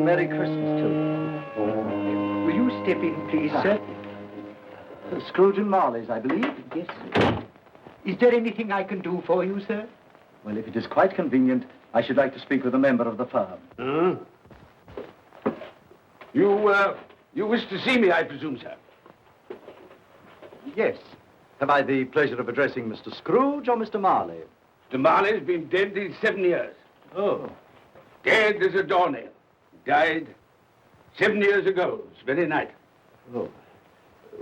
Merry Christmas to you. Will you step in, please, sir? Scrooge and Marley's, I believe. Yes, sir. Is there anything I can do for you, sir? Well, if it is quite convenient, I should like to speak with a member of the firm. You wish to see me, I presume, sir? Yes. Have I the pleasure of addressing Mr. Scrooge or Mr. Marley? Mr. Marley's been dead these 7 years. Oh. Dead as a doornail. Died 7 years ago, this very night. Oh.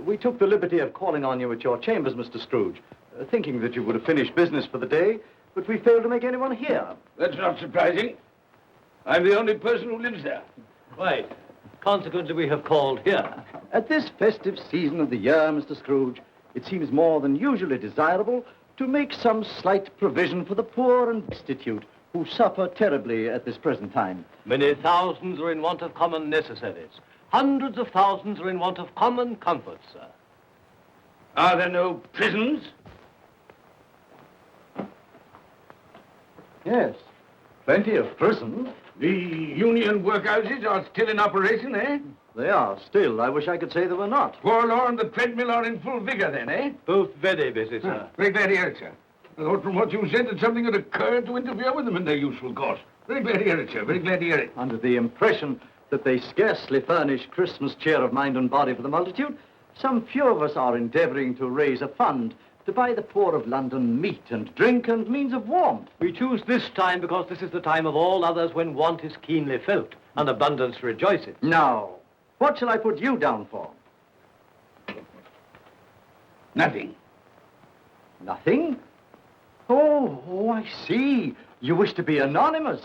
We took the liberty of calling on you at your chambers, Mr. Scrooge, thinking that you would have finished business for the day, but we failed to make anyone here. That's not surprising. I'm the only person who lives there. Right. Consequently, we have called here. At this festive season of the year, Mr. Scrooge, it seems more than usually desirable to make some slight provision for the poor and destitute who suffer terribly at this present time. Many thousands are in want of common necessaries. Hundreds of thousands are in want of common comforts, sir. Are there no prisons? Yes, plenty of prisons. The union workhouses are still in operation, eh? They are still. I wish I could say they were not. Poor Law and the treadmill are in full vigor then, eh? Both very busy, sir. Very glad to hear it, sir. I thought from what you said that something had occurred to interfere with them in their useful course. Very glad to hear it, sir. Very glad to hear it. Under the impression that they scarcely furnish Christmas cheer of mind and body for the multitude, some few of us are endeavoring to raise a fund to buy the poor of London meat and drink and means of warmth. We choose this time because this is the time of all others when want is keenly felt and abundance rejoices. Now, what shall I put you down for? Nothing. Nothing? Oh, I see. You wish to be anonymous.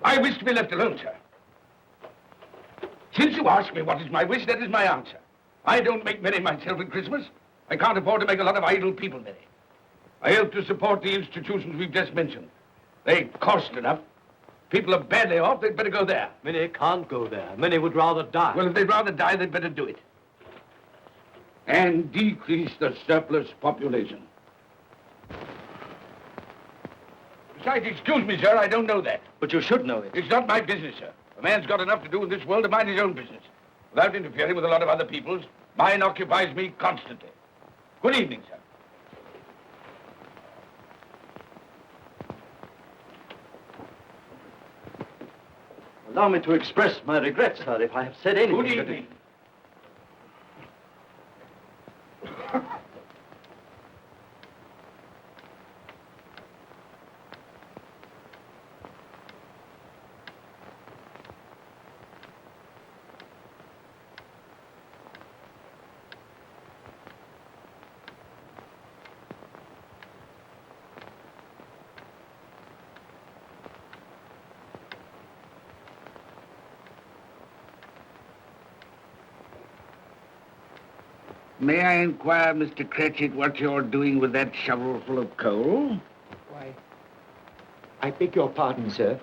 I wish to be left alone, sir. Since you ask me what is my wish, that is my answer. I don't make merry myself at Christmas. I can't afford to make a lot of idle people merry. I help to support the institutions we've just mentioned. They cost enough. People are badly off, they'd better go there. Many can't go there. Many would rather die. Well, if they'd rather die, they'd better do it. And decrease the surplus population. Besides, excuse me, sir, I don't know that. But you should know it. It's not my business, sir. A man's got enough to do in this world to mind his own business. Without interfering with a lot of other people's, mine occupies me constantly. Good evening, sir. Allow me to express my regrets, sir, if I have said anything. Good evening. May I inquire, Mr. Cratchit, what you're doing with that shovel full of coal? Why, I beg your pardon, sir,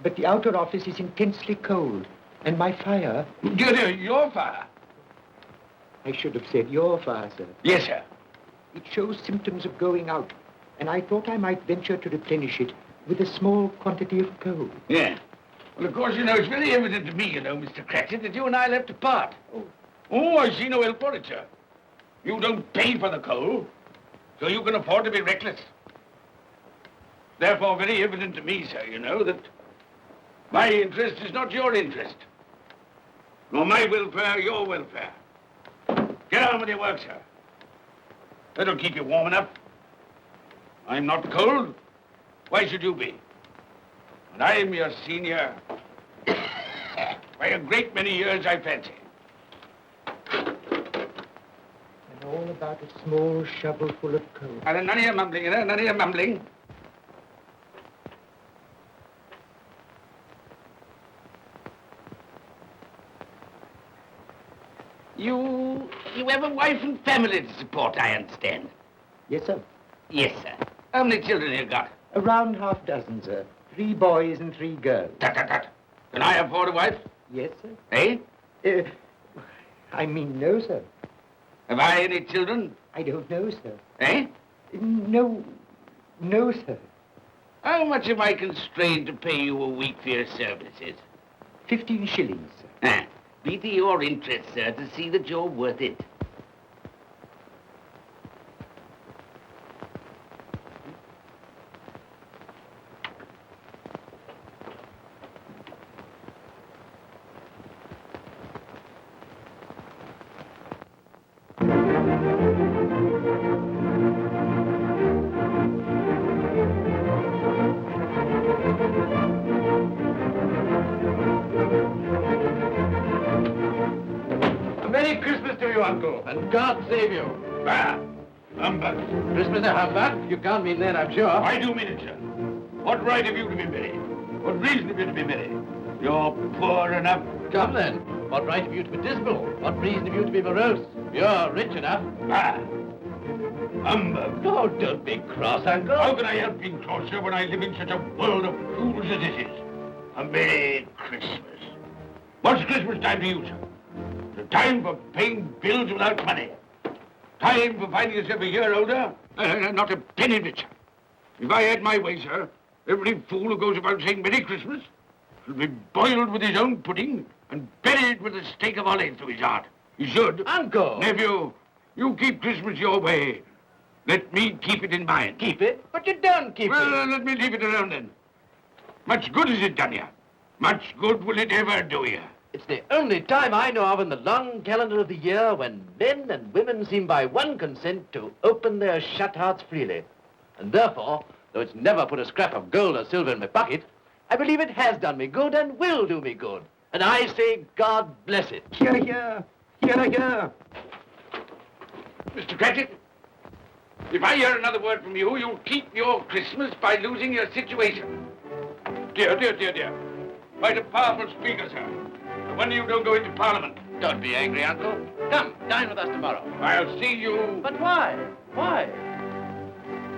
but the outer office is intensely cold, and my fire... Dear, your fire? I should have said your fire, sir. Yes, sir. It shows symptoms of going out, and I thought I might venture to replenish it with a small quantity of coal. Yeah. Well, of course, it's very evident to me, Mr. Cratchit, that you and I left apart. Oh, I see no help for it, sir. You don't pay for the coal, so you can afford to be reckless. Therefore, very evident to me, sir, that my interest is not your interest. Nor my welfare, your welfare. Get on with your work, sir. That'll keep you warm enough. I'm not cold. Why should you be? And I'm your senior by a great many years, I fancy. And all about a small shovelful of coal. And none of your mumbling, none of your mumbling. You have a wife and family to support, I understand. Yes, sir. Yes, sir. How many children have you got? Around half dozen, sir. 3 boys and 3 girls. Tut, tut, tut. Can I afford a wife? Yes, sir. Eh? I mean, no, sir. Have I any children? I don't know, sir. Eh? No, sir. How much am I constrained to pay you a week for your services? 15 shillings, sir. Ah, be to your interest, sir, to see that you're worth it. Merry Christmas to you, Uncle, and God save you. Bah! Humbug. Christmas a humbug? You can't mean that, I'm sure. I do mean it, sir. What right have you to be merry? What reason have you to be merry? You're poor enough. Come then. What right have you to be dismal? What reason have you to be morose? You're rich enough. Ah! Humbug. Oh, don't be cross, Uncle. How can I help being cross, sir, when I live in such a world of fools as this is? A Merry Christmas. What's Christmas time to you, sir? The time for paying bills without money. Time for finding yourself a year older, not a penny richer. If I had my way, sir, every fool who goes about saying Merry Christmas should be boiled with his own pudding and buried with a stake of olive through his heart. He should. Uncle! Nephew, you keep Christmas your way. Let me keep it in mine. Keep it? But you don't keep Well, it. let me leave it alone then. Much good has it done you? Much good will it ever do you? It's the only time I know of in the long calendar of the year when men and women seem by one consent to open their shut hearts freely. And therefore, though it's never put a scrap of gold or silver in my pocket, I believe it has done me good and will do me good. And I say, God bless it. Hear, hear. Hear, hear. Mr. Cratchit, if I hear another word from you, you'll keep your Christmas by losing your situation. Dear, dear, dear, dear. Quite a powerful speaker, sir. No wonder you don't go into Parliament. Don't be angry, Uncle. Come, dine with us tomorrow. I'll see you... But why? Why?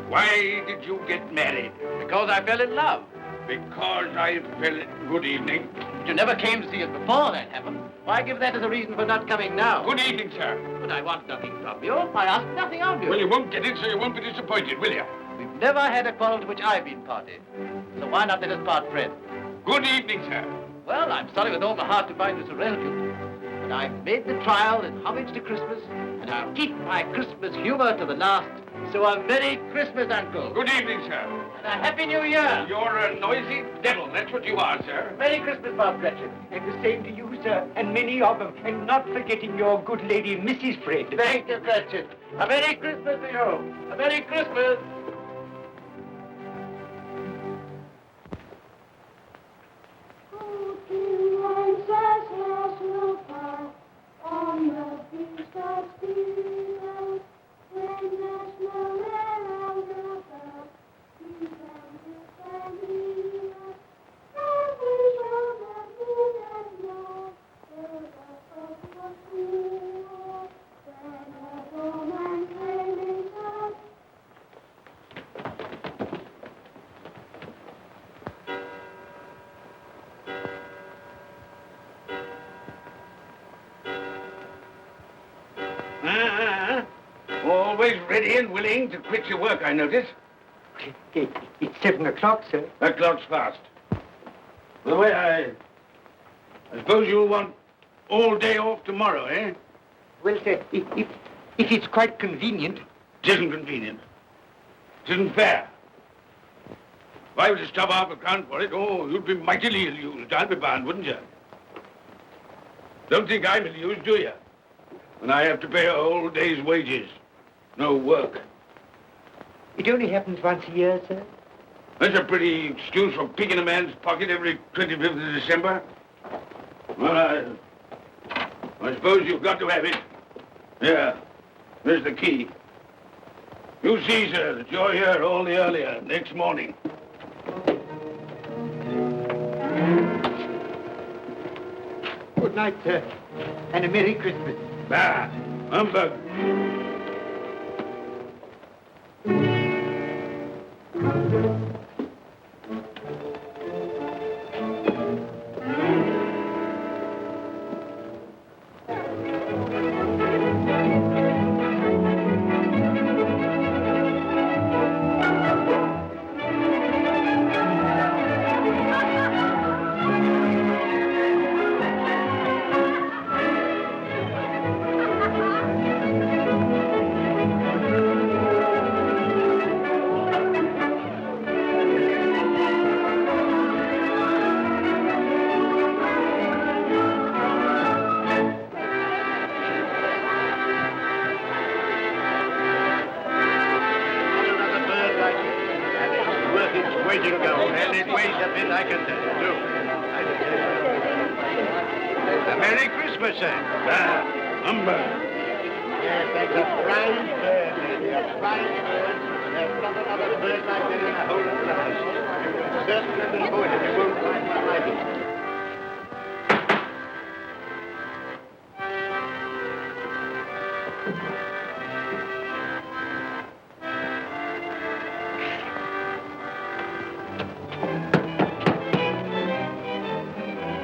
Why did you get married? Because I fell in love. Because I fell... Good evening. But you never came to see us before that happened. Why give that as a reason for not coming now? Good evening, sir. But I want nothing from you. I ask nothing of you. Well, you won't get it, so you won't be disappointed, will you? We've never had a quarrel to which I've been party. So why not let us part friends? Good evening, sir. Well, I'm sorry with all my heart to find you so relative. But I've made the trial in homage to Christmas, and I'll keep my Christmas humor to the last. So a Merry Christmas, Uncle. Good evening, sir. And a Happy New Year. You're a noisy devil, that's what you are, sir. Merry Christmas, Bob Cratchit. And the same to you, sir, and many of them. And not forgetting your good lady, Mrs. Fred. Thank you, Cratchit. A Merry Christmas to you. A Merry Christmas. Always ready and willing to quit your work, I notice. It's 7 o'clock, sir. That clock's fast. By the way, I suppose you'll want all day off tomorrow, eh? Well, sir, if it's quite convenient. It isn't convenient. It isn't fair. If I were to stop half a crown for it, oh, you'd be mightily ill-used, I'll be bound, wouldn't you? Don't think I'm ill-used, do you? When I have to pay a whole day's wages. No work. It only happens once a year, sir. That's a pretty excuse for picking a man's pocket every 25th of December. Well, I suppose you've got to have it. Yeah, there's the key. You see, sir, that you're here all the earlier next morning. Good night, sir. And a Merry Christmas. Bah, humbug.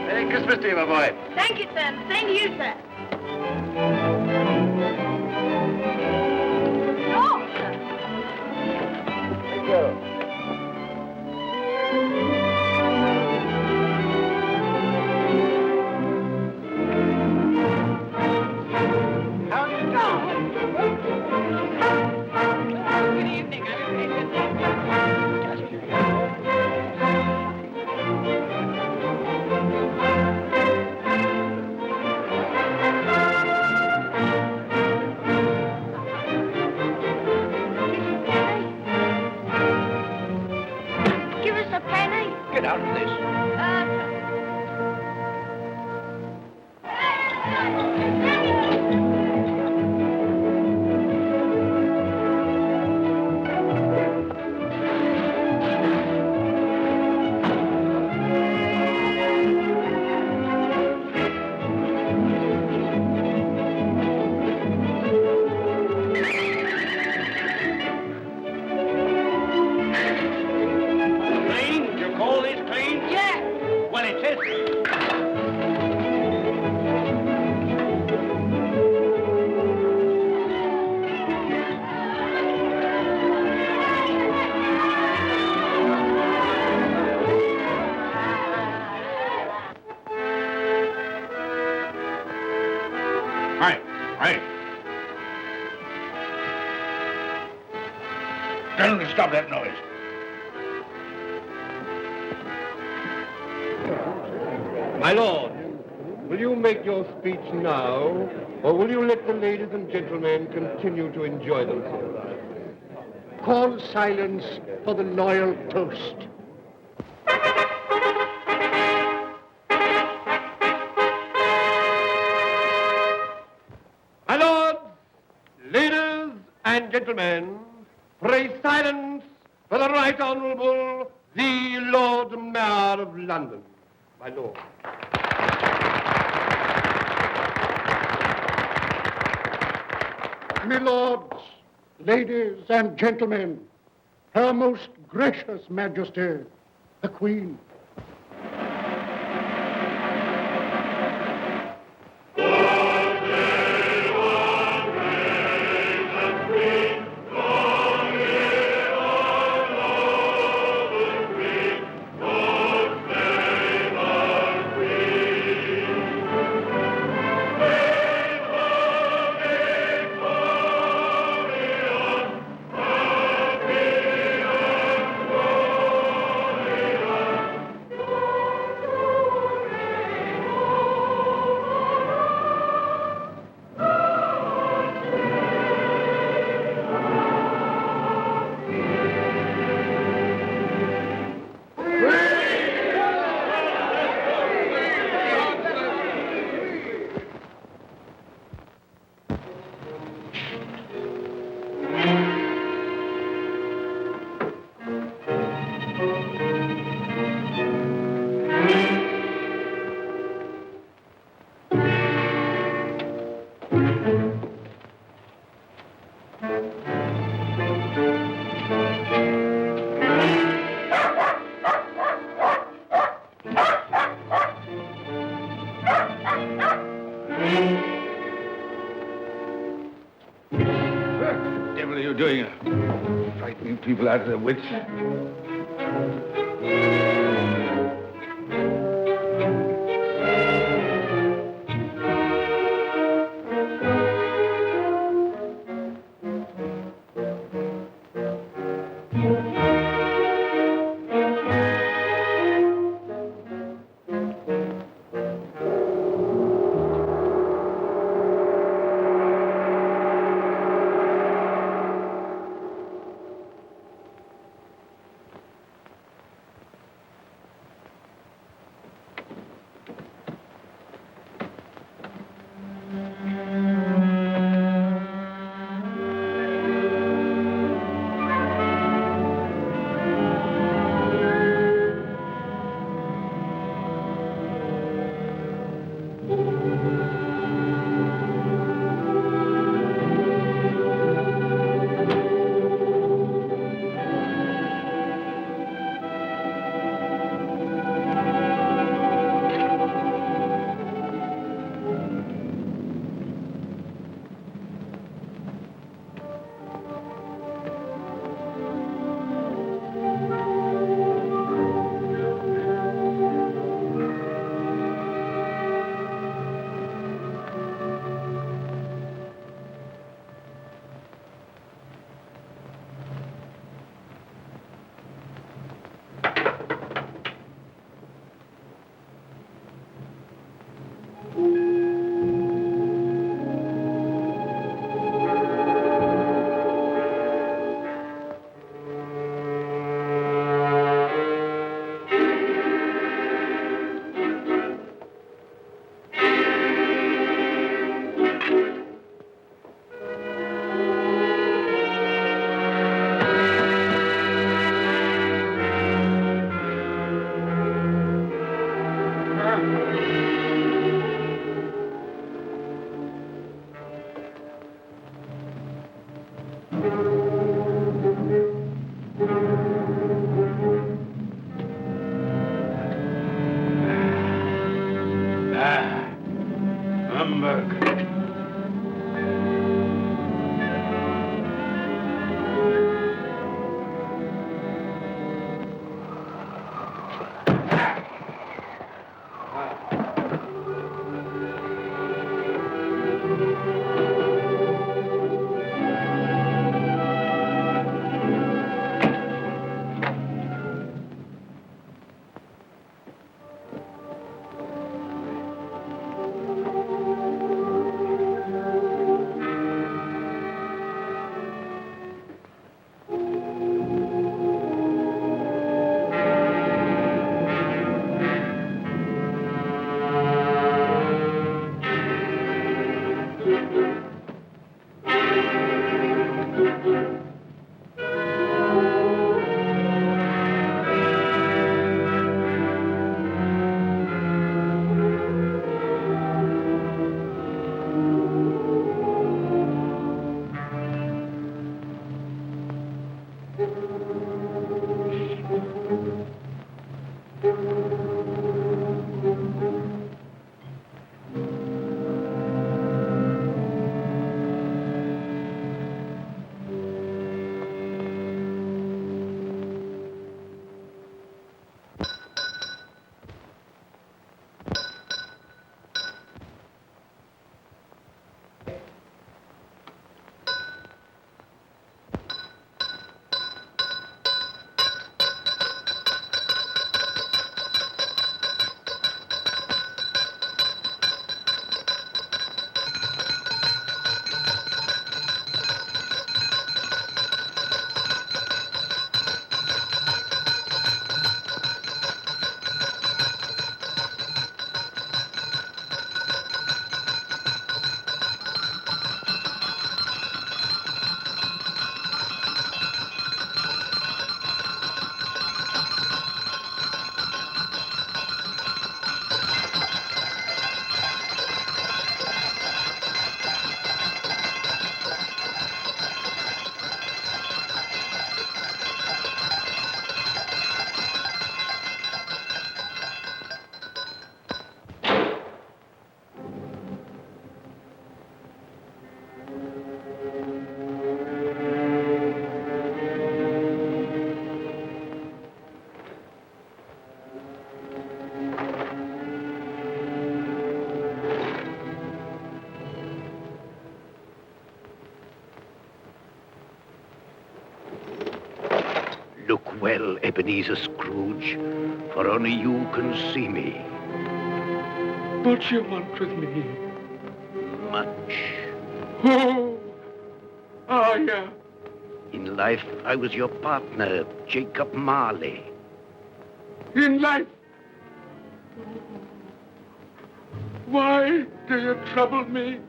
Merry Christmas to you, my boy. Thank you, sir. Same to you, sir. Oh, sir. Thank you. How do you do? Good evening. Give us a penny. Get out of this. Clean? You call this clean? Yeah. Well, it is. Right. Tell them to stop that noise. My lord, will you make your speech now, or will you let the ladies and gentlemen continue to enjoy themselves? Call silence for the loyal toast. My lords, ladies and gentlemen, pray silence for the Right Honourable the Lord Mayor of London. My lord. My lords, ladies and gentlemen, Her Most Gracious Majesty, the Queen. people out of their wits. well, Ebenezer Scrooge, for only you can see me. What you want with me? Much. Oh, yeah. In life, I was your partner, Jacob Marley. In life. Why do you trouble me?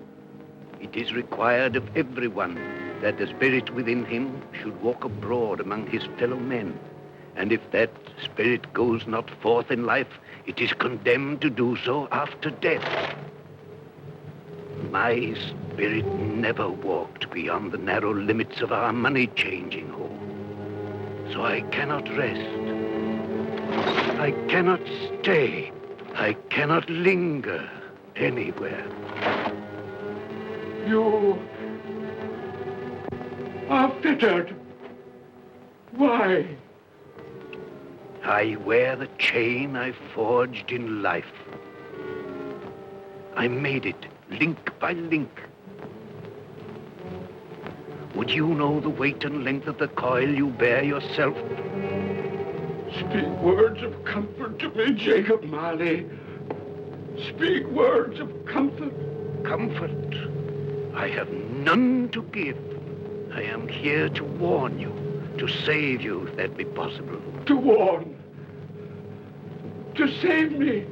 It is required of everyone that the spirit within him should walk abroad among his fellow men. And if that spirit goes not forth in life, it is condemned to do so after death. My spirit never walked beyond the narrow limits of our money-changing hall. So I cannot rest. I cannot stay. I cannot linger anywhere. You are fettered. Why? I wear the chain I forged in life. I made it link by link. Would you know the weight and length of the coil you bear yourself? Speak words of comfort to me, Jacob Marley. Speak words of comfort. Comfort? I have none to give. I am here to warn you, to save you, if that be possible. To warn. To save me.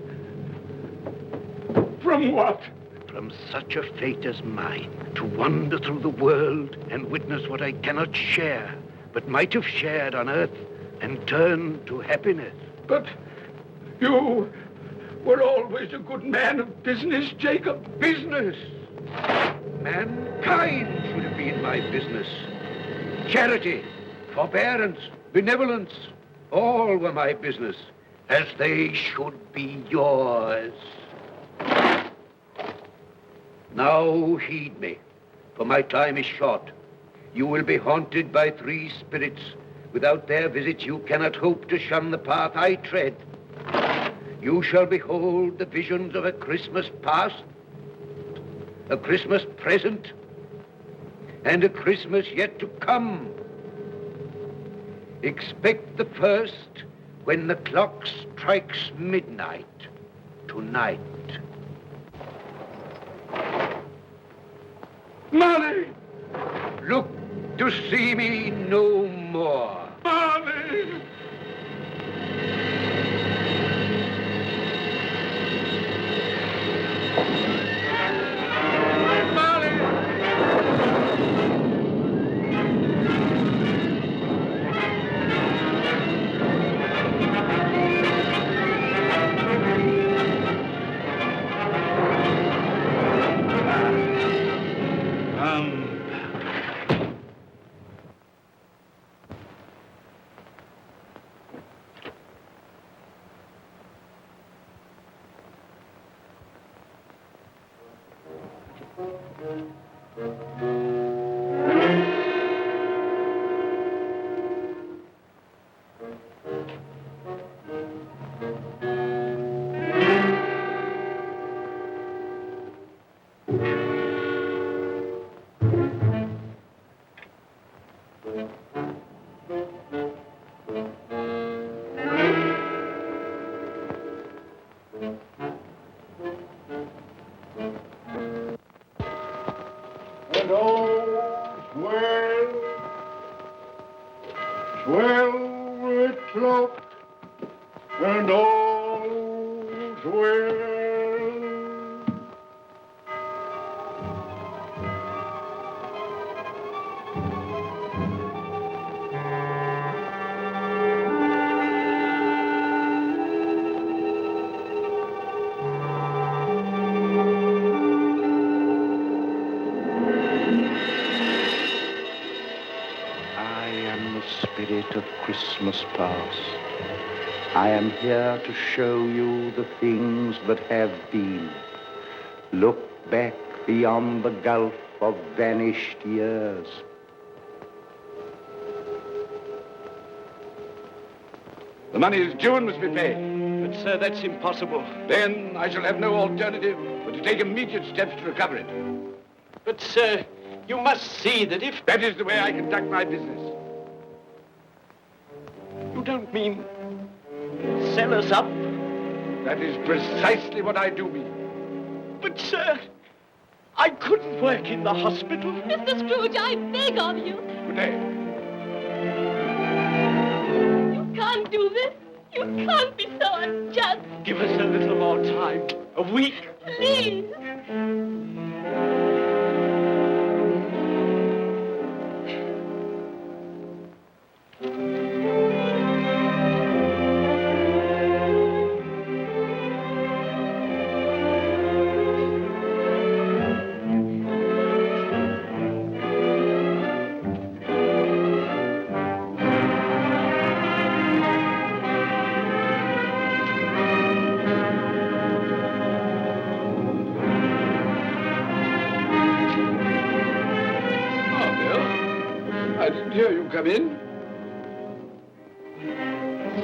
From what? From such a fate as mine, to wander through the world and witness what I cannot share, but might have shared on earth and turn to happiness. But you were always a good man of business, Jacob. Business? Mankind should have been my business. Charity, forbearance, benevolence, all were my business, as they should be yours. Now heed me, for my time is short. You will be haunted by 3 spirits. Without their visits, you cannot hope to shun the path I tread. You shall behold the visions of a Christmas past, a Christmas present, and a Christmas yet to come. Expect the first when the clock strikes midnight tonight. Marley! Look to see me no more. Marley! And all's well, velvet cloak, and all's well. I am the spirit of Christmas past. I am here to show you the things that have been. Look back beyond the gulf of vanished years. The money is due and must be paid. But, sir, that's impossible. Then I shall have no alternative but to take immediate steps to recover it. But, sir, you must see that if... That is the way I conduct my business. don't mean sell us up? That is precisely what I do mean. But, sir, I couldn't work in the hospital. Mr. Scrooge, I beg of you. Good day. You can't do this. You can't be so unjust. Give us a little more time. A week. Please. I didn't hear you come in.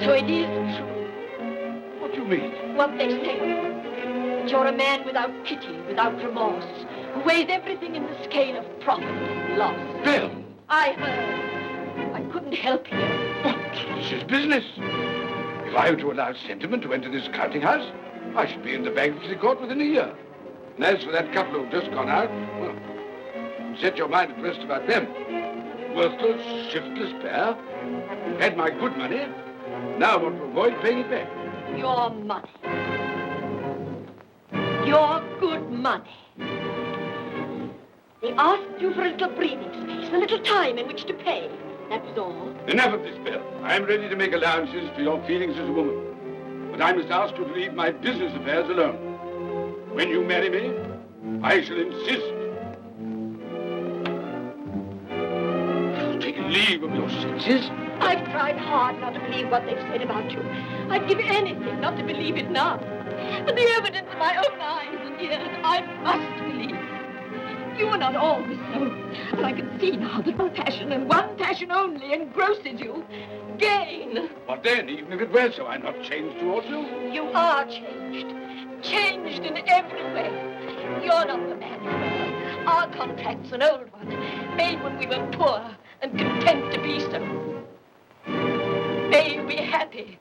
So it is true, What do you mean? what they say. That you're a man without pity, without remorse, who weighs everything in the scale of profit and loss. Bill! I heard. I couldn't help you. But this is business. If I were to allow sentiment to enter this counting house, I should be in the bankruptcy court within a year. And as for that couple who've just gone out, well, set your mind at rest about them. Worthless, shiftless pair. Had my good money. Now I want to avoid paying it back. Your money. Your good money. They asked you for a little breathing space, a little time in which to pay. That was all. Enough of this, Bill. I am ready to make allowances for your feelings as a woman. But I must ask you to leave my business affairs alone. When you marry me, I shall insist. Take leave of your senses. I've tried hard not to believe what they've said about you. I'd give anything not to believe it now. But the evidence of my own eyes and ears, I must believe. You were not always so. And I can see now that one passion and one passion only engrosses you. Gain. What then? Even if it were so, I'm not changed towards you. You are changed. Changed in every way. You're not the man you were. Our contract's an old one, made when we were poor and content to be so. May you be happy,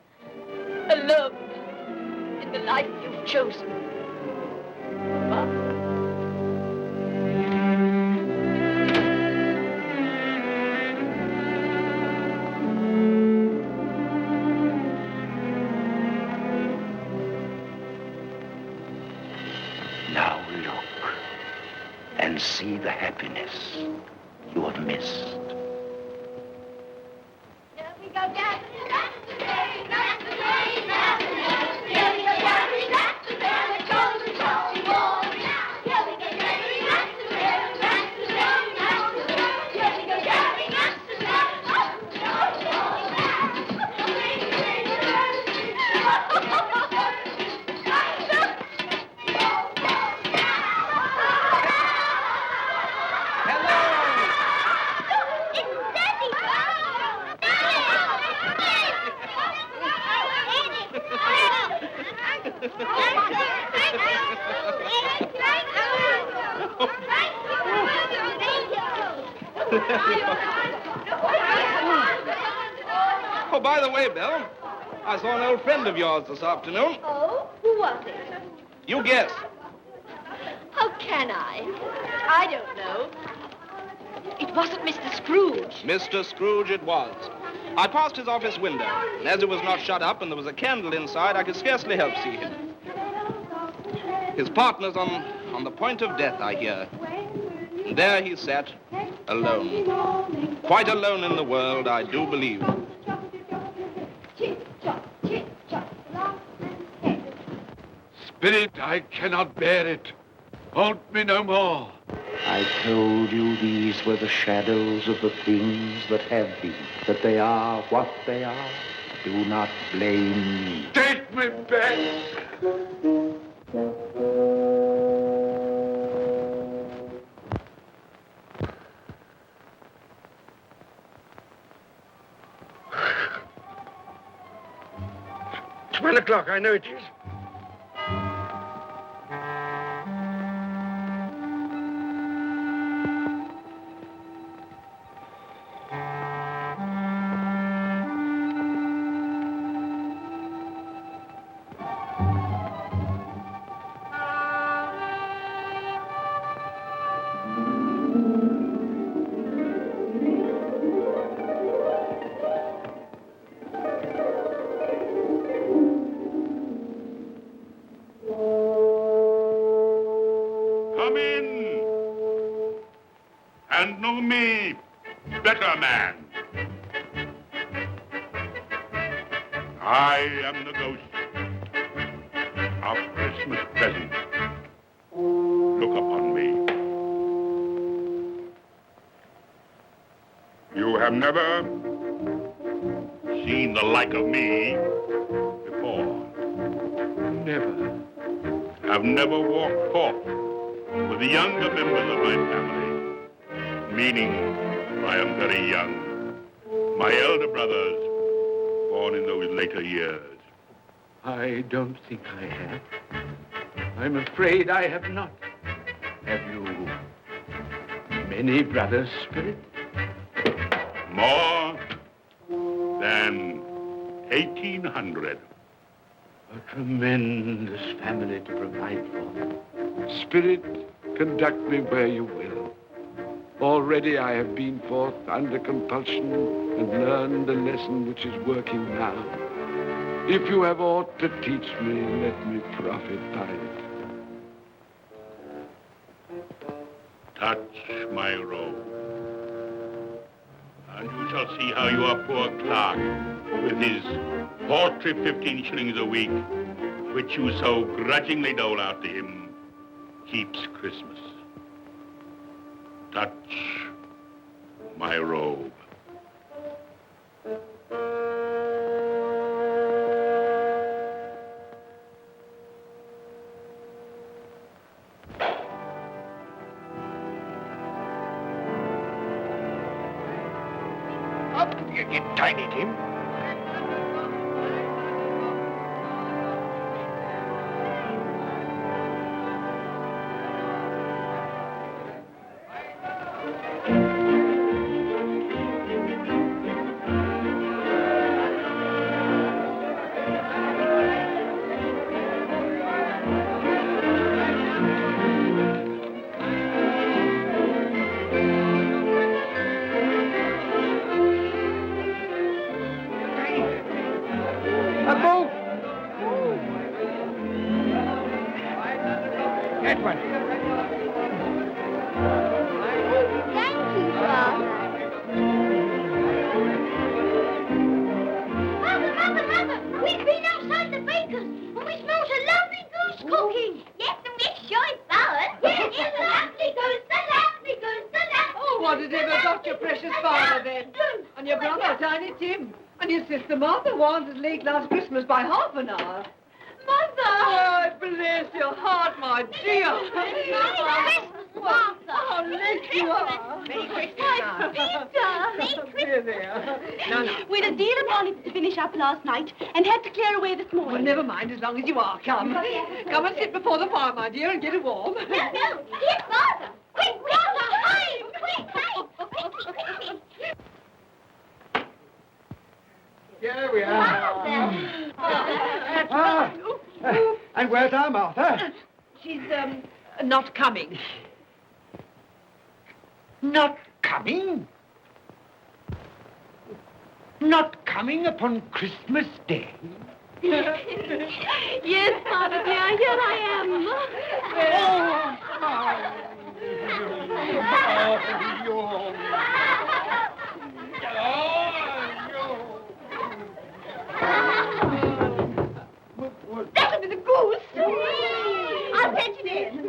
alone, in the life you've chosen. But Now look and see the happiness you have missed. there we go, Dad. That's the day, that's the day, that's the day. Here we go, Daddy, that's the day, the golden showing ball. Here we go, Daddy, that's the day, that's the day, that's the day. Here we go, Daddy, that's the day. Oh, by the way, Bill, I saw an old friend of yours this afternoon. Oh, who was it? You guess. How can I? I don't know. It wasn't Mr. Scrooge. Mr. Scrooge it was. I passed his office window, and as it was not shut up and there was a candle inside, I could scarcely help see him. His partner's on the point of death, I hear. And there he sat, alone. Quite alone in the world, I do believe. Spirit, I cannot bear it. Haunt me no more. I told you these were the shadows of the things that have been, that they are what they are. Do not blame me. Take me back. It's 1 o'clock, I know it is. Come in and know me better, man. I am the ghost of Christmas present. Look upon me. You have never seen the like of me before. Never. I've never walked forth with the younger members of my family, meaning I am very young. My elder brothers, born in those later years. I don't think I have. I'm afraid I have not. Have you many brothers, Spirit? More than 1,800. A tremendous family to provide for. Spirit, conduct me where you will. Already I have been forth under compulsion and learned the lesson which is working now. If you have aught to teach me, let me profit by it. Touch my robe, and you shall see how your poor clerk, with his paltry 15 shillings a week, which you so grudgingly dole out to him, keeps Christmas. Touch my robe. Up you get, Tiny Tim. That one. Thank you, Father. Mother, we've been outside the baker's and we smelt a lovely goose cooking. Yes, and we're sure it's ours. Yes, it's a lovely goose, the lovely goose, the lovely Oh, what has ever got your precious father then? And your brother, Tiny Tim. And your sister Martha was as late last Christmas by half an hour. Mother! Oh, bless your heart, my dear. Merry Christmas, Martha. How late you are. Merry Christmas, Peter. There, there. No. We'd a deal upon it to finish up last night and had to clear away this morning. Well, never mind, as long as you are. Come. Come and sit before the fire, my dear, and get it warm. No. Here's Martha. Quick, Martha, hide. Quick, hide. Here we are. And where's our Martha? She's, not coming. Not coming? Not coming upon Christmas Day? Yes, Father dear, here I That'll be the goose. I'll fetch it in.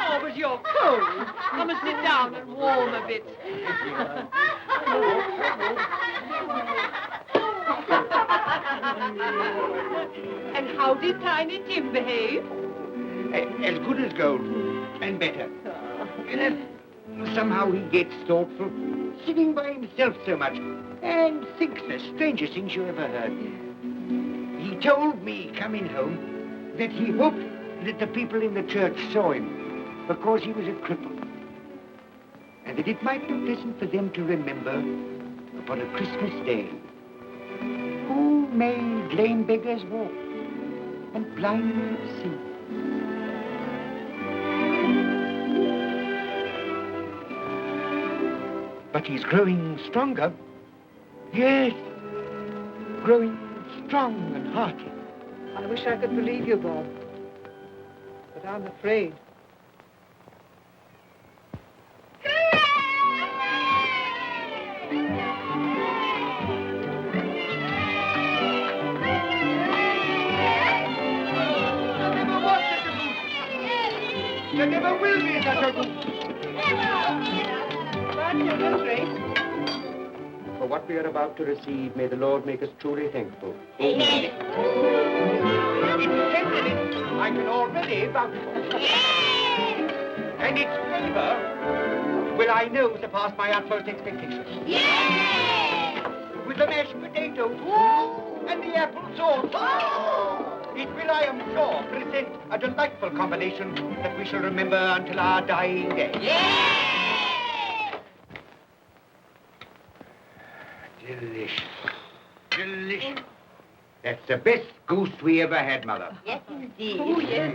Oh, but you're cold. Come and sit down and warm a bit. And how did Tiny Tim behave? As good as gold, and better. Somehow he gets thoughtful, sitting by himself so much, and thinks the strangest things you ever heard. He told me, coming home, that he hoped that the people in the church saw him, because he was a cripple. And that it might be pleasant for them to remember, upon a Christmas day, who made lame beggars walk and blind men see. But he's growing stronger. Yes, growing strong and hearty. I wish I could believe you, Bob. But I'm afraid. There never will be such a goose. But you're great. For what we are about to receive, may the Lord make us truly thankful. Amen. I can already vouch for. And its flavor will, I know, surpass my utmost expectations. With the mashed potato and the apple sauce, it will, I am sure, present a delightful combination that we shall remember until our dying day. Delicious. Delicious. That's the best goose we ever had, Mother. Yes, indeed. Oh, yes.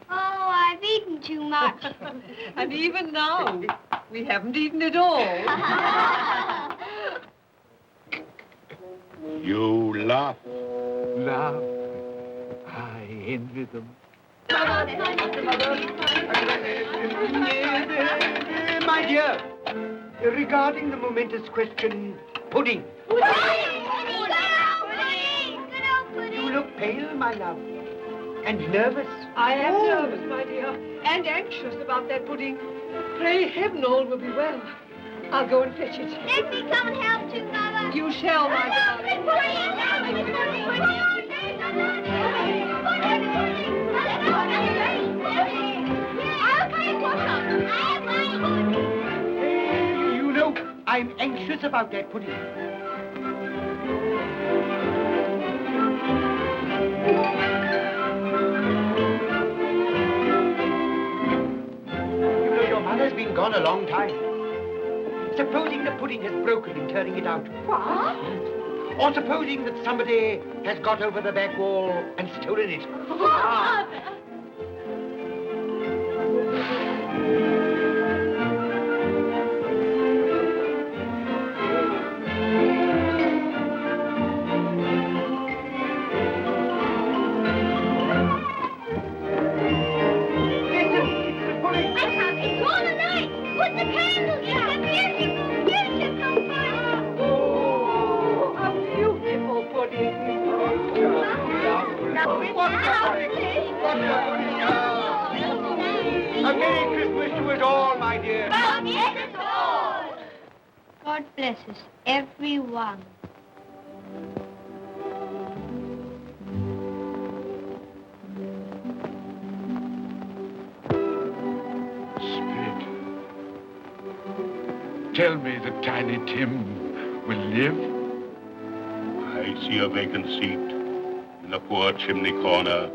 Oh, I've eaten too much. And even now, we haven't eaten it all. You laugh. Love. I envy them. My dear, regarding the momentous question, pudding. You look pale, my love, and nervous. I am nervous, my dear, and anxious about that pudding. Pray heaven all will be well. I'll go and fetch it. Let me come and help too, Mother. You shall, my darling. You know, I'm anxious about that pudding. You know, your mother's been gone a long time. Supposing the pudding has broken in turning it out. What? Or supposing that somebody has got over the back wall and stolen it. A Merry Christmas to us all, my dear. God bless us, everyone. Spirit, tell me that Tiny Tim will live. I see a vacant seat in the poor chimney corner,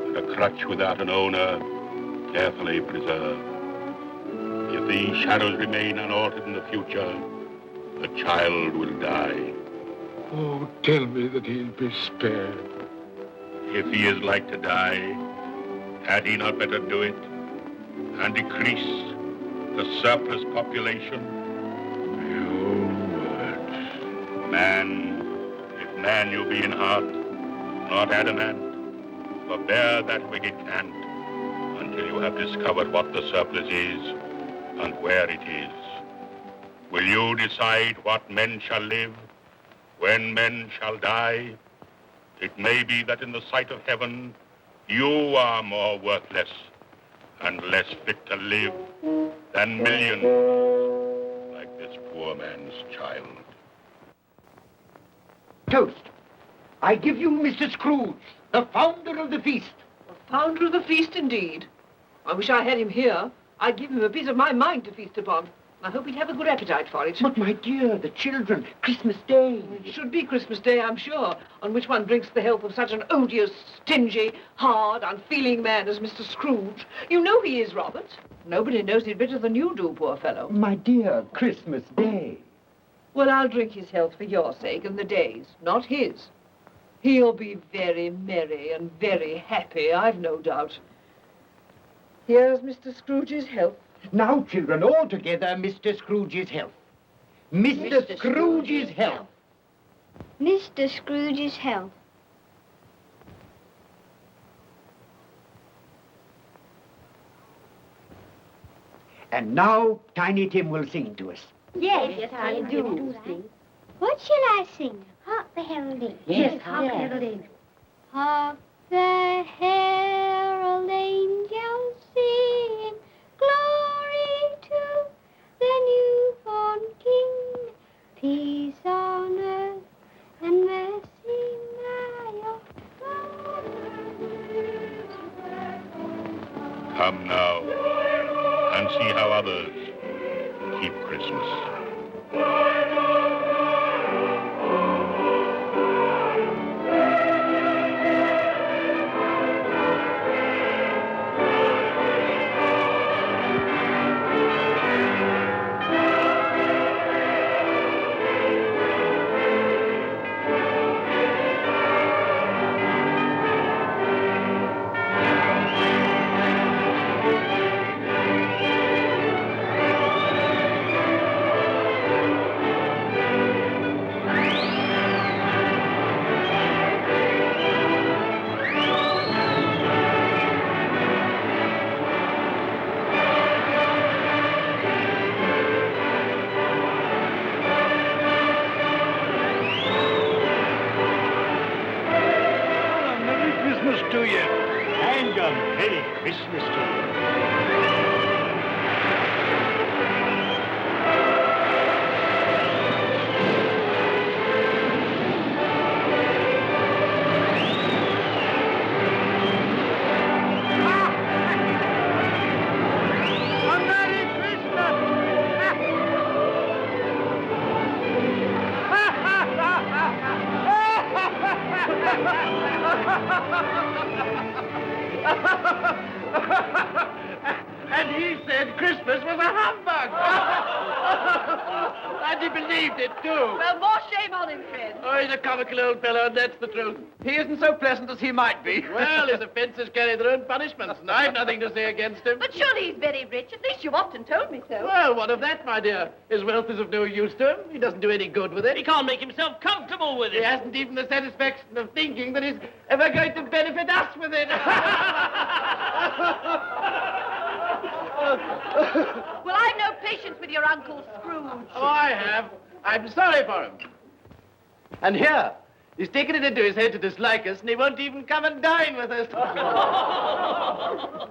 and a crutch without an owner, carefully preserved. If these shadows remain unaltered in the future, the child will die. Oh, tell me that he'll be spared. If he is like to die, had he not better do it and decrease the surplus population? Your words. Man, if man you be in heart, not adamant, forbear that wicked cant until you have discovered what the surplus is and where it is. Will you decide what men shall live, when men shall die? It may be that in the sight of heaven, you are more worthless and less fit to live than millions like this poor man's child. Toast. I give you Mr. Scrooge, the founder of the feast. Founder of the feast, indeed. I wish I had him here. I'd give him a piece of my mind to feast upon. I hope he'd have a good appetite for it. But, my dear, the children, Christmas Day. It should be Christmas Day, I'm sure, on which one drinks the health of such an odious, stingy, hard, unfeeling man as Mr. Scrooge. You know he is, Robert. Nobody knows it better than you do, poor fellow. My dear, Christmas Day. Well, I'll drink his health for your sake and the day's, not his. He'll be very merry and very happy, I've no doubt. Here's Mr. Scrooge's health. Now, children, all together, Mr. Scrooge's health. Mr. Scrooge's health. Mr. Scrooge's health. And now Tiny Tim will sing to us. Yes, I do. What shall I sing? Hark the heralding. Yes, hark the heralding. Hark the herald angels sing, glory to the newborn King, peace on earth and mercy nigh of God. Come now and see how others keep Christmas. To you. And a Merry Christmas to you. And he said Christmas was a humbug. And he believed it, too. Well, more shame on him, friend. Oh, he's a comical old fellow, and that's the truth. He isn't so pleasant as he might be. Well, his offences carry their own punishments, and I've nothing to say against him. But surely he's very rich. At least you've often told me so. Well, what of that, my dear? His wealth is of no use to him. He doesn't do any good with it. He can't make himself comfortable with He it. hasn't even the satisfaction of thinking that he's ever going to benefit us with it. Well, I've no patience with your Uncle Scrooge. Oh, I have. I'm sorry for him. And here, he's taken it into his head to dislike us, and he won't even come and dine with us.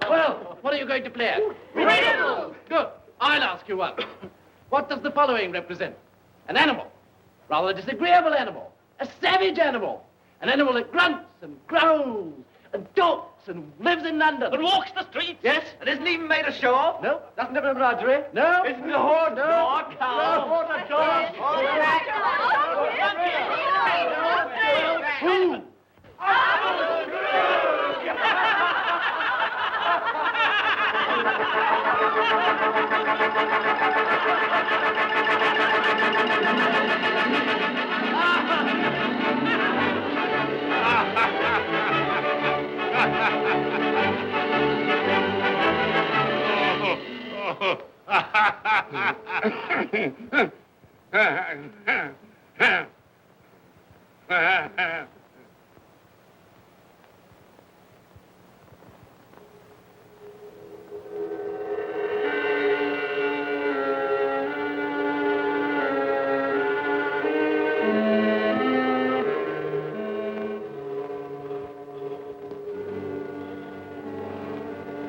Well, what are you going to play at? Riddles. Good. I'll ask you one. What does the following represent? An animal. Rather a disagreeable animal. A savage animal. An animal that grunts and growls and talks and lives in London. But walks the streets. Yes. And isn't even made ashore? No. Doesn't have a menagerie. No. Isn't a horse No. nor a cow? No. Not a dog. Who?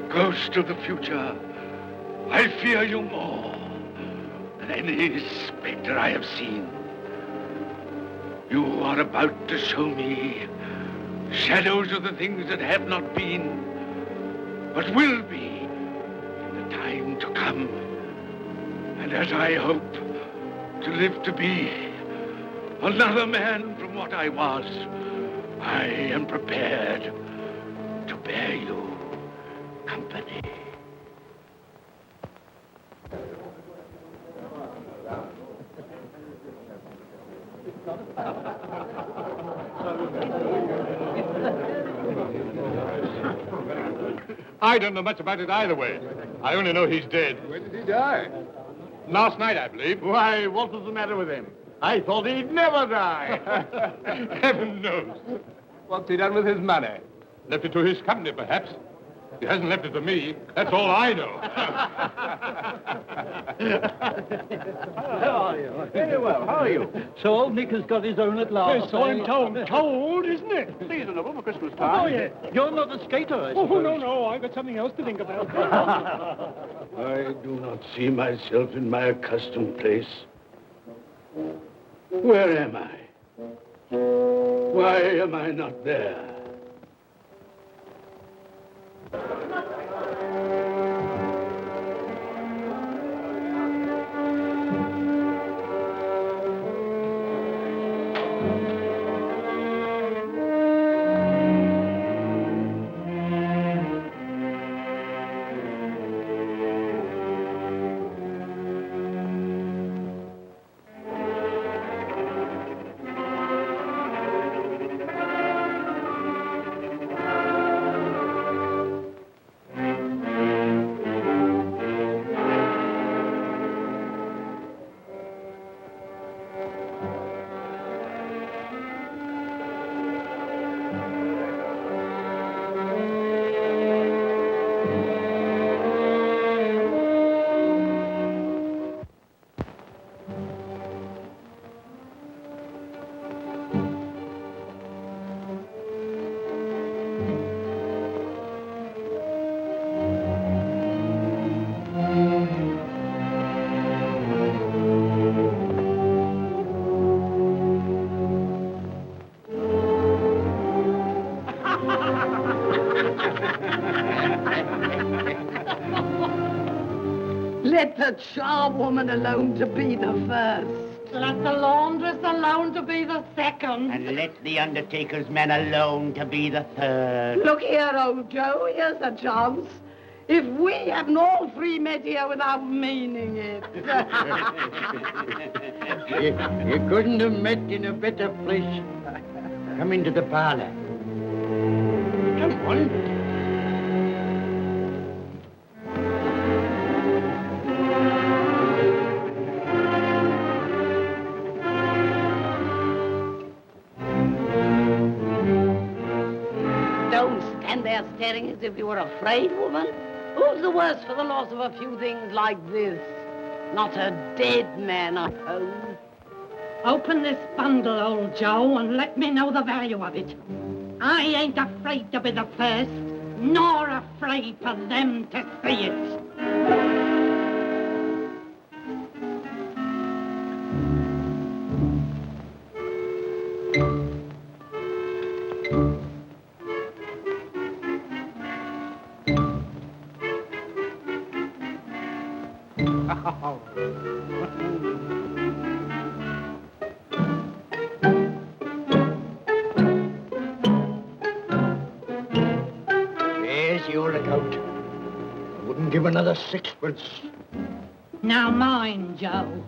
Ghost of the future, I fear you more than any specter I have seen. You are about to show me shadows of the things that have not been, but will be in the time to come. And as I hope to live to be another man from what I was, I am prepared to bear you company. I don't know much about it either way. I only know he's dead. Where did he die? Last night, I believe. Why, what was the matter with him? I thought he'd never die. Heaven knows. What's he done with his money? Left it to his company, perhaps. He hasn't left it to me. That's all I know. How are you? Very well. How are you? So old Nick has got his own at last. Yes, so I'm told, isn't it? Seasonable for Christmas time. Oh, yeah. You're not a skater, I suppose. Oh, no, I've got something else to think about. I do not see myself in my accustomed place. Where am I? Why am I not there? Let the charwoman alone to be the first. Let the laundress alone to be the second. And let the undertaker's man alone to be the third. Look here, old Joe, here's a chance. If we haven't all three met here without meaning it. You couldn't have met in a better place. Come into the parlor. Come on. Staring as if you were afraid, woman. Who's the worse for the loss of a few things like this? Not a dead man, I suppose. Open this bundle, old Joe, and let me know the value of it. I ain't afraid to be the first, nor afraid for them to see it. There's your account. I wouldn't give another sixpence. Now mind, Joe.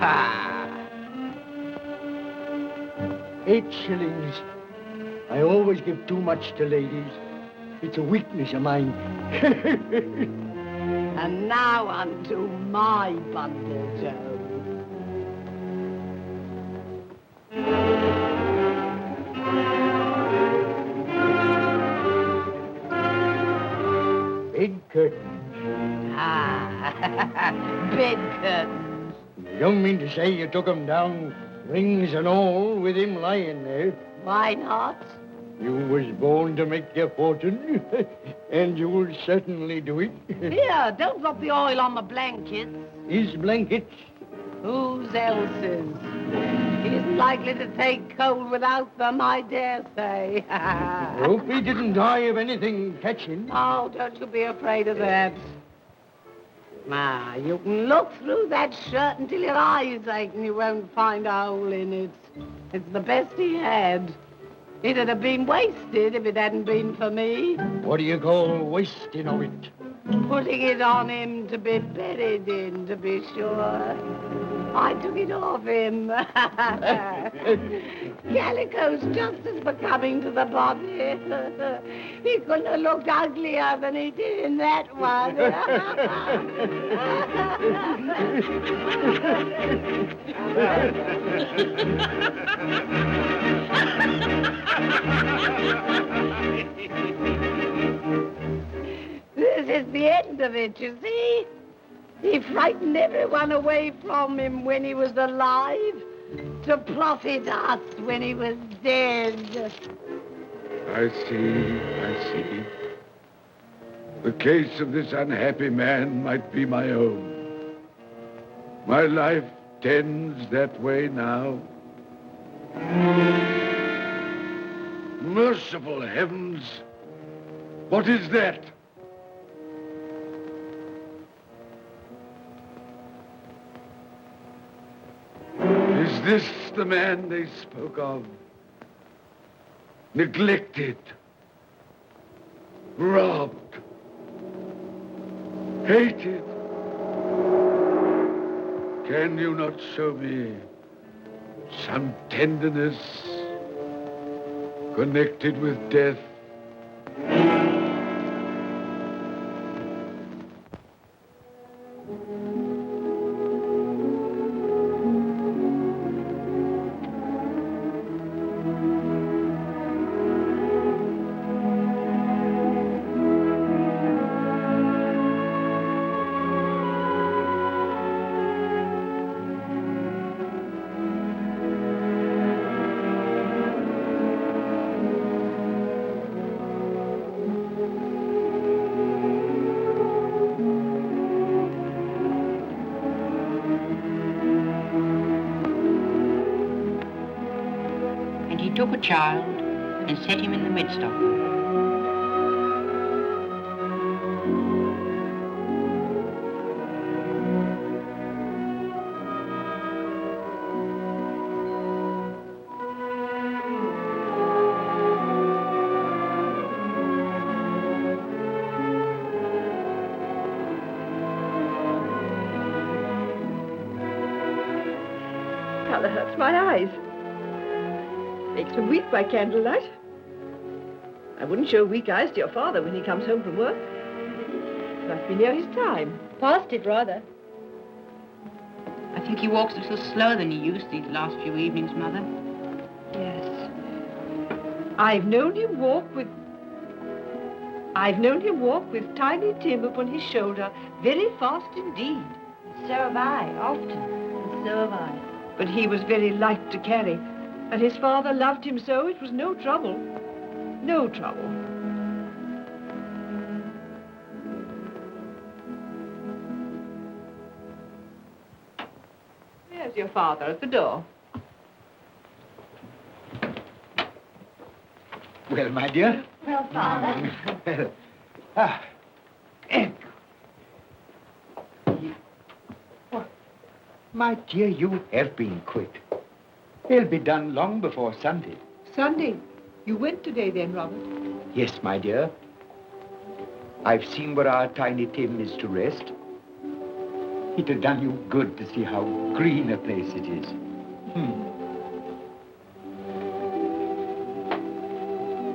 Ah. 8 shillings. I always give too much to ladies. It's a weakness of mine. And now unto my bundle, Joe. Bed curtains. Ah, bed curtains. You don't mean to say you took 'em down, rings and all, with him lying there? Why not? You was born to make your fortune, and you'll certainly do it. Here, don't drop the oil on the blankets. His blankets? Whose else's? He isn't likely to take cold without them, I dare say. Hope he didn't die of anything catching. Oh, don't you be afraid of that. Now, you can look through that shirt until your eyes ache and you won't find a hole in it. It's the best he had. It'd have been wasted if it hadn't been for me. What do you call wasting of it? Putting it on him to be buried in, to be sure. I took it off him. Calico's just as becoming to the body. He couldn't have looked uglier than he did in that one. This is the end of it, you see. He frightened everyone away from him when he was alive to profit us when he was dead. I see. The case of this unhappy man might be my own. My life tends that way now. Merciful heavens! What is that? Is this the man they spoke of? Neglected, robbed, hated. Can you not show me some tenderness connected with death? Took a child and set him in the midst of them. Colour hurts my eyes. Makes me weak by candlelight. I wouldn't show weak eyes to your father when he comes home from work. Must be near his time. Past it, rather. I think he walks a little slower than he used these last few evenings, Mother. Yes. I've known him walk with Tiny Tim upon his shoulder very fast indeed. So have I, often. So have I. But he was very light to carry. And his father loved him so, it was no trouble. No trouble. There's your father at the door. Well, my dear. Well, Father. My dear, you have been quick. They'll be done long before Sunday. Sunday? You went today then, Robert? Yes, my dear. I've seen where our Tiny Tim is to rest. It had done you good to see how green a place it is.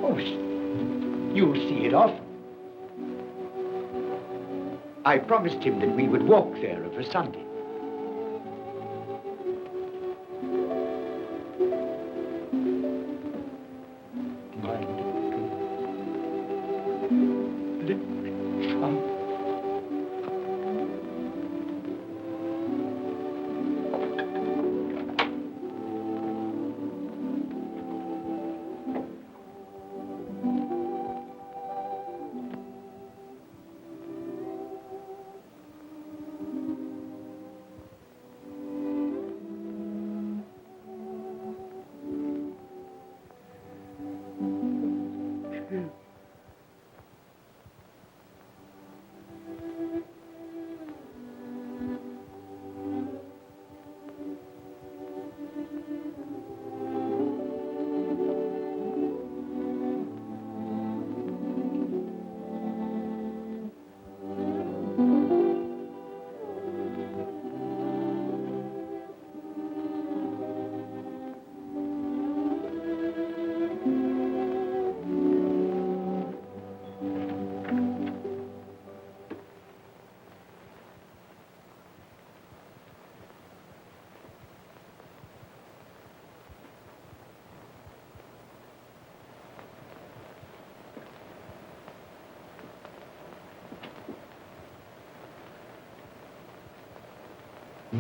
Oh, you'll see it often. I promised him that we would walk there of a Sunday.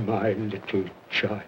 My little child.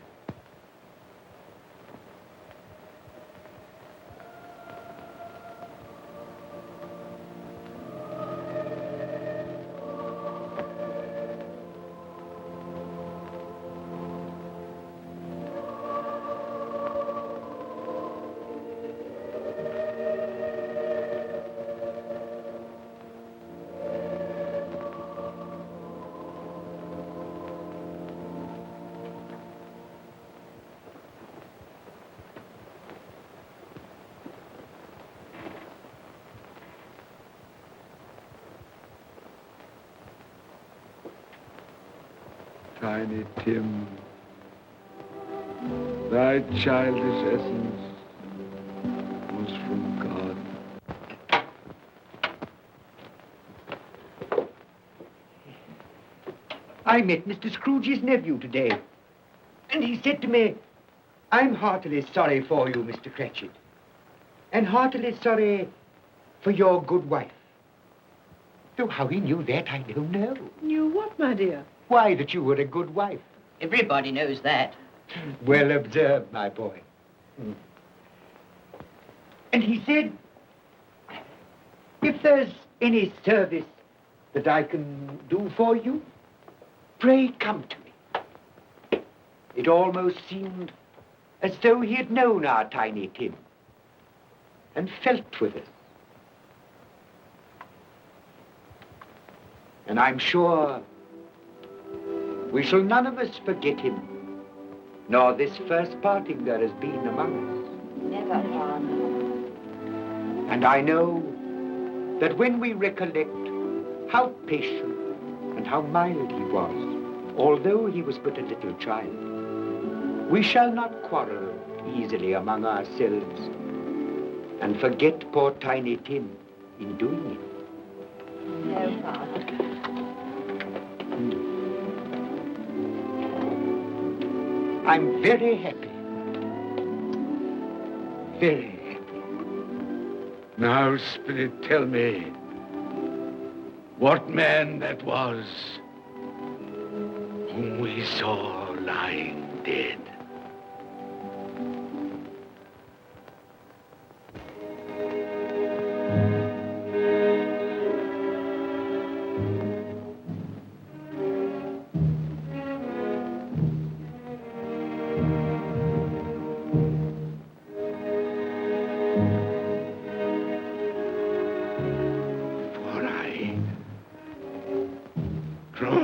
Tiny Tim, thy childish essence was from God. I met Mr. Scrooge's nephew today, and he said to me, I'm heartily sorry for you, Mr. Cratchit, and heartily sorry for your good wife. Though how he knew that, I don't know. Knew what, my dear? Why, that you were a good wife. Everybody knows that. Well observed, my boy. And he said, if there's any service that I can do for you, pray come to me. It almost seemed as though he had known our Tiny Tim and felt with us. And I'm sure we shall none of us forget him, nor this first parting there has been among us. Never, Father. And I know that when we recollect how patient and how mild he was, although he was but a little child, we shall not quarrel easily among ourselves and forget poor Tiny Tim in doing it. No, Father. I'm very happy. Very happy. Now, Spirit, tell me what man that was whom we saw lying dead.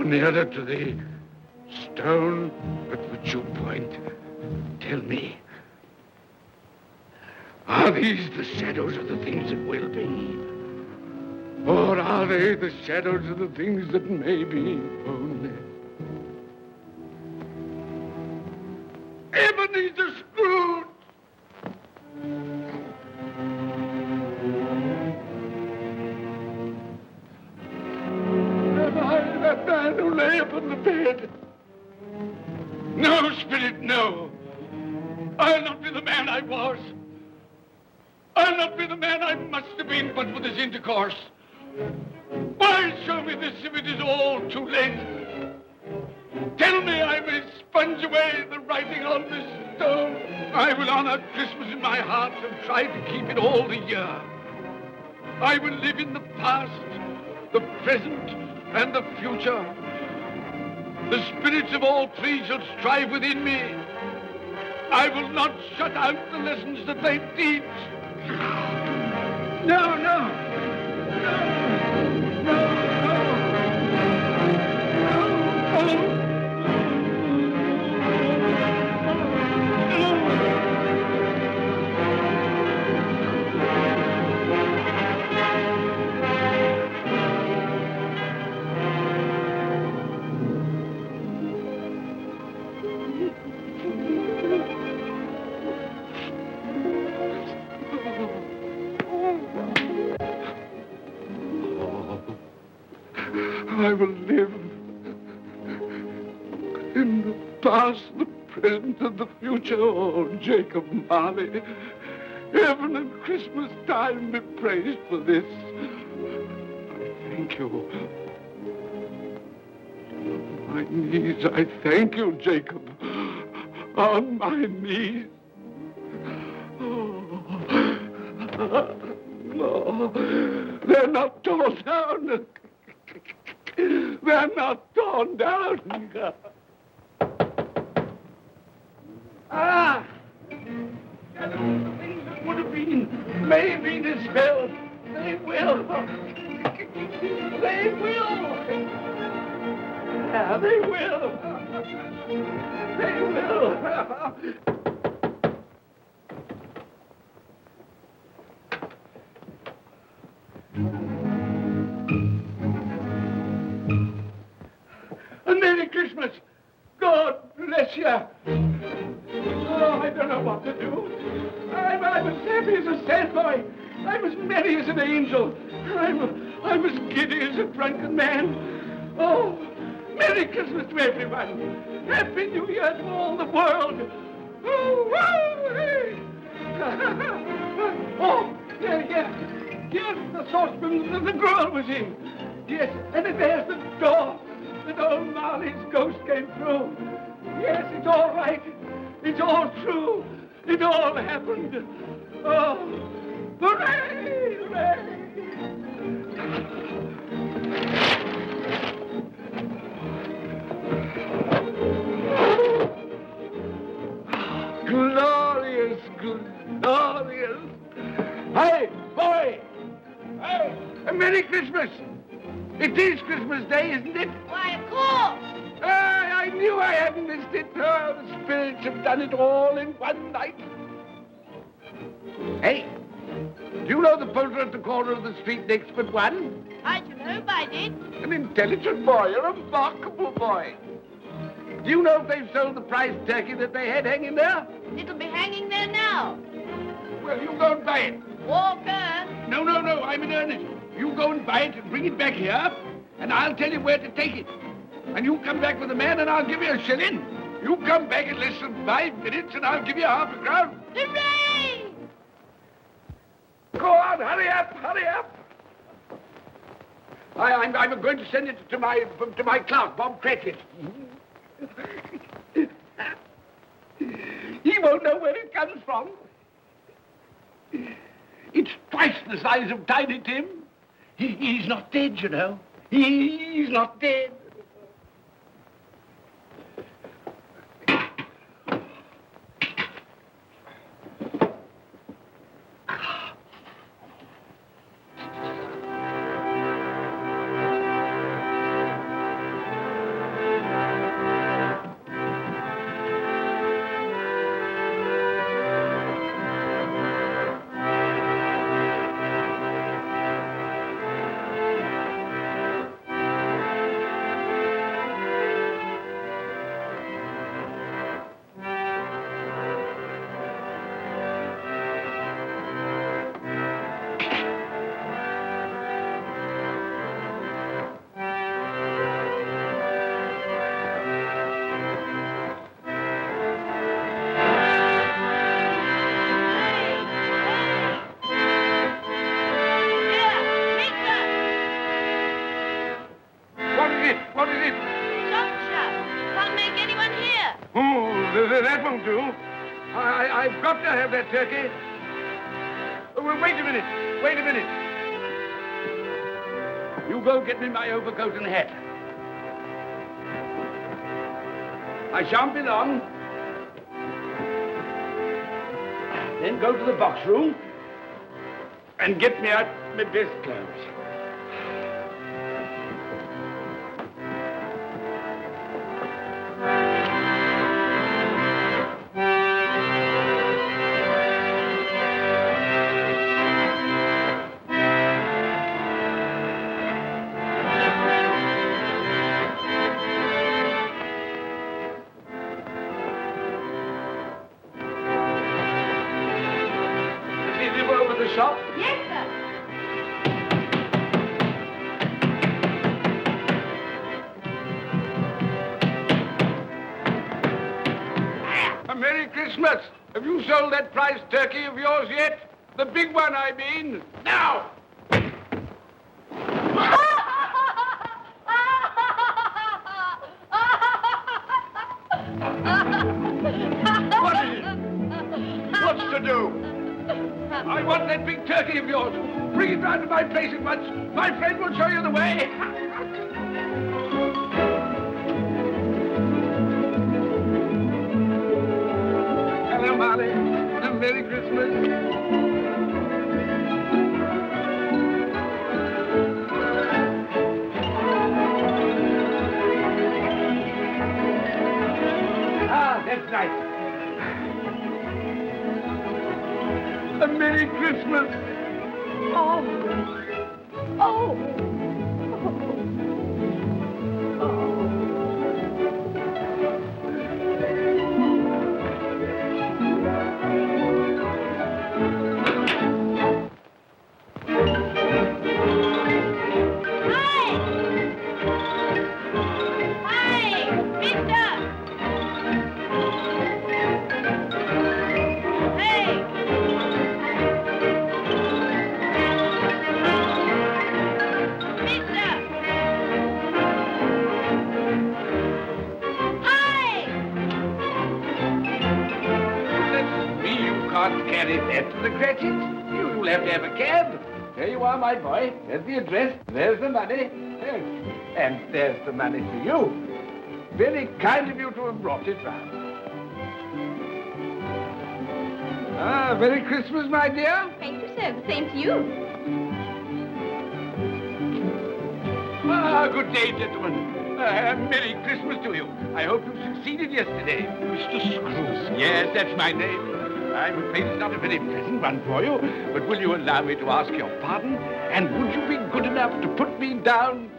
Nearer to the stone at which you point. Tell me, are these the shadows of the things that will be? Or are they the shadows of the things that may be only? Ebenezer Scrooge! That man who lay upon the bed. No, Spirit, no. I'll not be the man I was. I'll not be the man I must have been but for this intercourse. Why show me this if it is all too late? Tell me I may sponge away the writing on this stone. I will honor Christmas in my heart and try to keep it all the year. I will live in the past, the present, and the future. The spirits of all three shall strive within me. I will not shut out the lessons that they teach. No, no. No, no, no. No, no. I will live in the past, the present, and the future. Oh, Jacob Marley, heaven and Christmas time be praised for this. I thank you. my knees, I thank you, Jacob. On my knees. No, they're not torn down. They're not torn down. Ah! Things that would have been may have been dispelled. They will. They will. Yeah, they will. They will. A Merry Christmas. God bless you. Oh, I don't know what to do. I'm as happy as a sandboy. I'm as merry as an angel. I'm as giddy as a drunken man. Oh, Merry Christmas to everyone. Happy New Year to all the world. Oh, wow, hey. Oh, yeah. Here's the saucepan that the girl was in. Yes, and there's the door that old Marley's ghost came through. Yes, it's all right. It's all true. It all happened. Oh, hooray, hooray. Glorious, glorious. Hey, boy! Hey, a Merry Christmas! It is Christmas Day, isn't it? Why, of course. I knew I hadn't missed it. Oh, the spirits have done it all in one night. Hey, do you know the poulterer at the corner of the street next but one? I should hope I did. An intelligent boy, a remarkable boy. Do you know if they've sold the prize turkey that they had hanging there? It'll be hanging there now. Well, you go and buy it. Walker. No, I'm in earnest. You go and buy it and bring it back here, and I'll tell you where to take it. And you come back with a man, and I'll give you a shilling. You come back in less than 5 minutes, and I'll give you half a crown. Hooray! Go on, hurry up. I'm going to send it to my clerk, Bob Cratchit. He won't know where it comes from. It's twice the size of Tiny Tim. He's not dead, you know. He's not dead. That won't do. I've got to have that turkey. Well, wait a minute. You go get me my overcoat and hat. I shan't be long. Then go to the box room and get me out my best clothes. Shop? Yes, sir. A Merry Christmas. Have you sold that prize turkey of yours yet? The big one, I mean. Now! that turkey of yours. Bring it round to my place at once. My friend will show you the way. Hello, Molly. Merry Christmas. That's nice. A Merry Christmas. Oh. Oh. Carry that to the Cratchits. You'll have to have a cab. There you are, my boy. There's the address. There's the money. Yes. And there's the money for you. Very kind of you to have brought it round. Merry Christmas, my dear. Thank you, sir. The same to you. Good day, gentlemen. Merry Christmas to you. I hope you succeeded yesterday. Mr. Scrooge. Yes, that's my name. I'm afraid it's not a very pleasant one for you, but will you allow me to ask your pardon? And would you be good enough to put me down?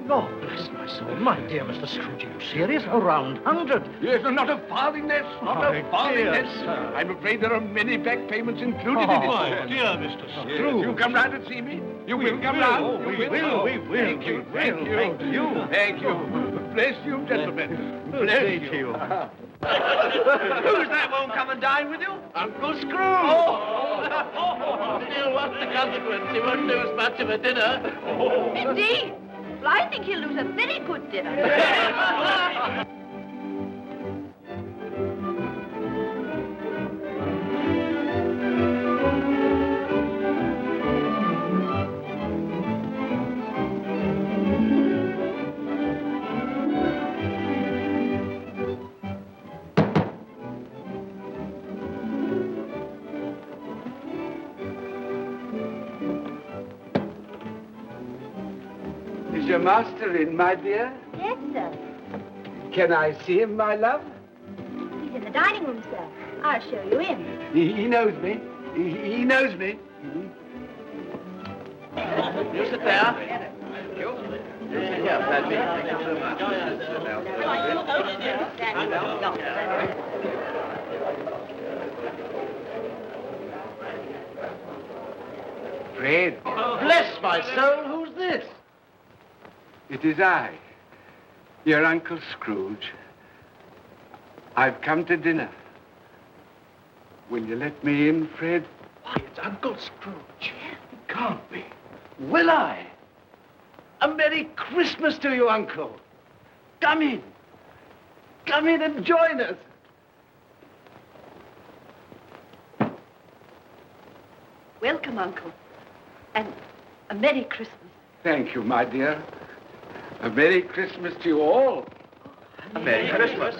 Lord bless my soul. My dear Mr. Scrooge, are you serious? A round 100? Yes, and not a farthing less. Not a farthing less. I'm afraid there are many back payments included in it. My dear Mr. Scrooge. Yes, you come round and see me. You will come round. We will. Thank you. Thank you. Thank you. Bless you, gentlemen. Bless you. Who's that won't come and dine with you? Uncle Scrooge. Oh. Still, what's the consequence? He won't lose much of a dinner. Indeed. Well, I think he'll lose a very good dinner. Is your master in, my dear? Yes, sir. Can I see him, my love? He's in the dining room, sir. I'll show you in. He knows me. He knows me. You sit there. Thank you. Here, Paddy. Thank you so much. Fred. Bless my soul, who's this? It is I, your Uncle Scrooge. I've come to dinner. Will you let me in, Fred? Why, it's Uncle Scrooge. It can't be. Will I? A Merry Christmas to you, Uncle. Come in. Come in and join us. Welcome, Uncle. And a Merry Christmas. Thank you, my dear. A Merry Christmas to you all. A Merry Christmas.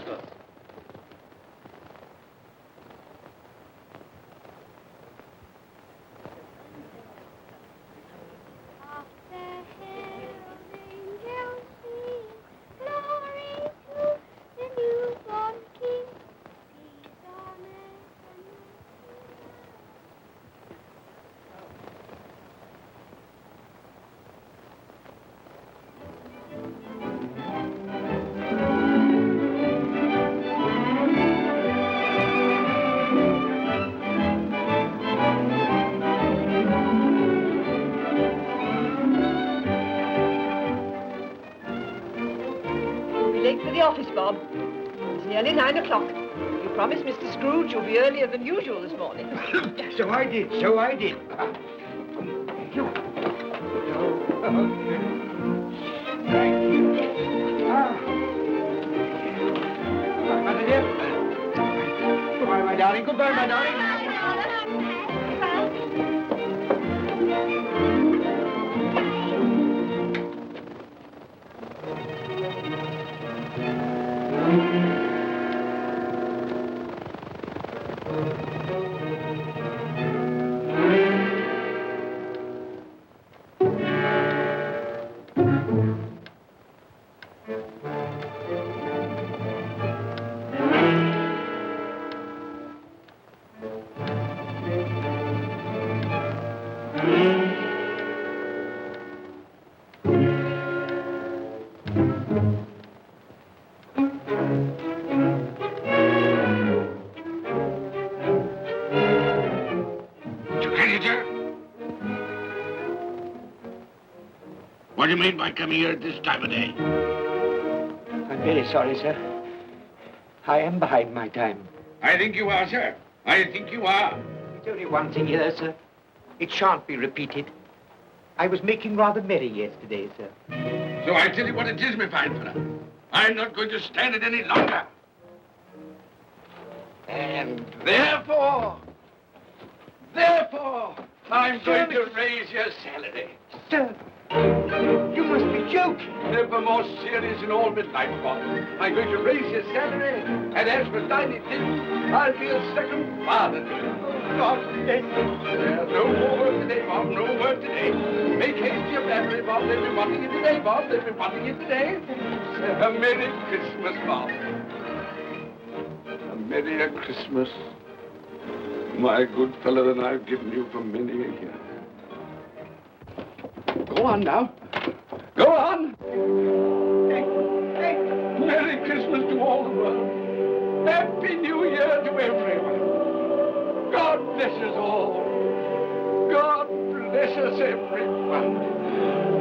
Late for the office, Bob. It's nearly 9 o'clock. You promised Mr. Scrooge you'll be earlier than usual this morning. So I did. Thank you. Thank you. Goodbye, my dear. Goodbye, my darling. Goodbye, my darling. What do you mean by coming here at this time of day? I'm very sorry, sir. I am behind my time. I think you are, sir. I think you are. There's only one thing here, sir. It shan't be repeated. I was making rather merry yesterday, sir. So I tell you what it is, my fine fellow. I'm not going to stand it any longer. And therefore, I'm going to raise your salary. Sir, you must be joking. Never more serious in all my life, Bob. I'm going to raise your salary, and as for tiny things, I'll be a second father to you. God bless you. No more work today, Bob, no work today. Make haste to your family, Bob. They'll be wanting you today, Bob. They'll be wanting you today. A Merry Christmas, Bob. A merrier Christmas, my good fellow, than I've given you for many a year. Go on now. Go on. Merry Christmas to all the world. Happy New Year to everyone. God bless us all. God bless us, everyone.